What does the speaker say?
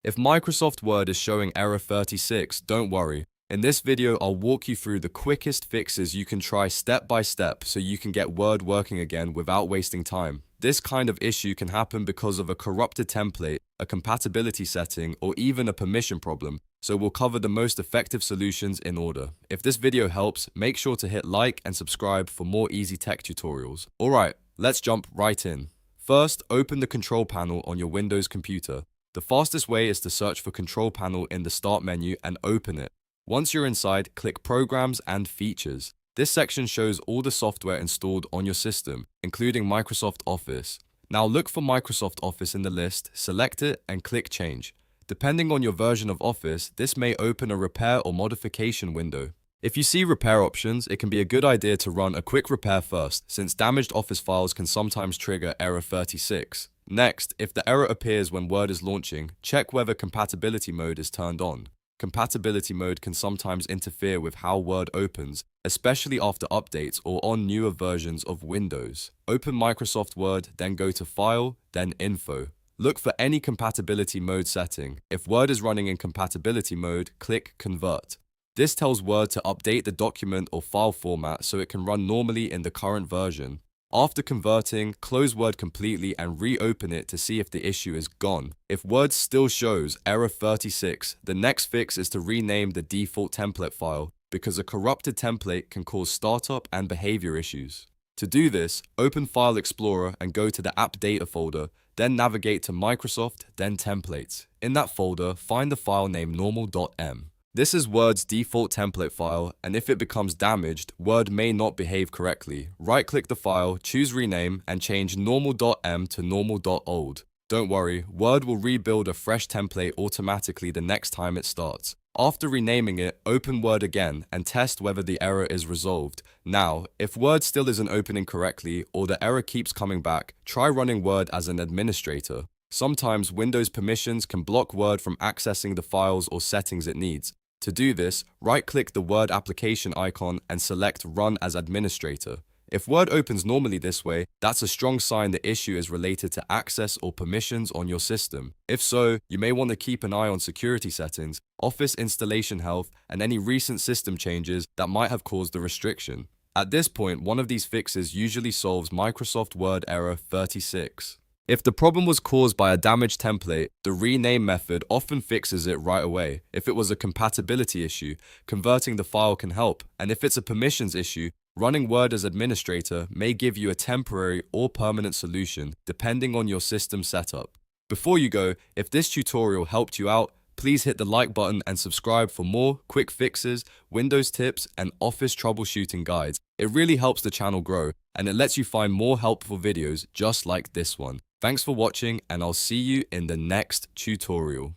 If Microsoft Word is showing error 36, don't worry. In this video, I'll walk you through the quickest fixes you can try step by step so you can get Word working again without wasting time. This kind of issue can happen because of a corrupted template, a compatibility setting, or even a permission problem, so we'll cover the most effective solutions in order. If this video helps, make sure to hit like and subscribe for more easy tech tutorials. Alright, let's jump right in. First, open the control panel on your Windows computer. The fastest way is to search for Control Panel in the Start menu and open it. Once you're inside, click Programs and Features. This section shows all the software installed on your system, including Microsoft Office. Now look for Microsoft Office in the list, select it, and click Change. Depending on your version of Office, this may open a repair or modification window. If you see repair options, it can be a good idea to run a quick repair first, since damaged Office files can sometimes trigger error 36. Next, if the error appears when Word is launching, check whether compatibility mode is turned on. Compatibility mode can sometimes interfere with how Word opens, especially after updates or on newer versions of Windows. Open Microsoft Word, then go to File, then Info. Look for any compatibility mode setting. If Word is running in compatibility mode, click Convert. This tells Word to update the document or file format so it can run normally in the current version. After converting, close Word completely and reopen it to see if the issue is gone. If Word still shows error 36, the next fix is to rename the default template file because a corrupted template can cause startup and behavior issues. To do this, open File Explorer and go to the App Data folder, then navigate to Microsoft, then Templates. In that folder, find the file named Normal.Dotm. This is Word's default template file, and if it becomes damaged, Word may not behave correctly. Right-click the file, choose Rename, and change Normal.m to Normal.Old. Don't worry, Word will rebuild a fresh template automatically the next time it starts. After renaming it, open Word again and test whether the error is resolved. Now, if Word still isn't opening correctly or the error keeps coming back, try running Word as an administrator. Sometimes Windows permissions can block Word from accessing the files or settings it needs. To do this, right-click the Word application icon and select Run as Administrator. If Word opens normally this way, that's a strong sign the issue is related to access or permissions on your system. If so, you may want to keep an eye on security settings, Office installation health, and any recent system changes that might have caused the restriction. At this point, one of these fixes usually solves Microsoft Word error 36. If the problem was caused by a damaged template, the rename method often fixes it right away. If it was a compatibility issue, converting the file can help. And if it's a permissions issue, running Word as administrator may give you a temporary or permanent solution, depending on your system setup. Before you go, if this tutorial helped you out, please hit the like button and subscribe for more quick fixes, Windows tips, and Office troubleshooting guides. It really helps the channel grow, and it lets you find more helpful videos just like this one. Thanks for watching, and I'll see you in the next tutorial.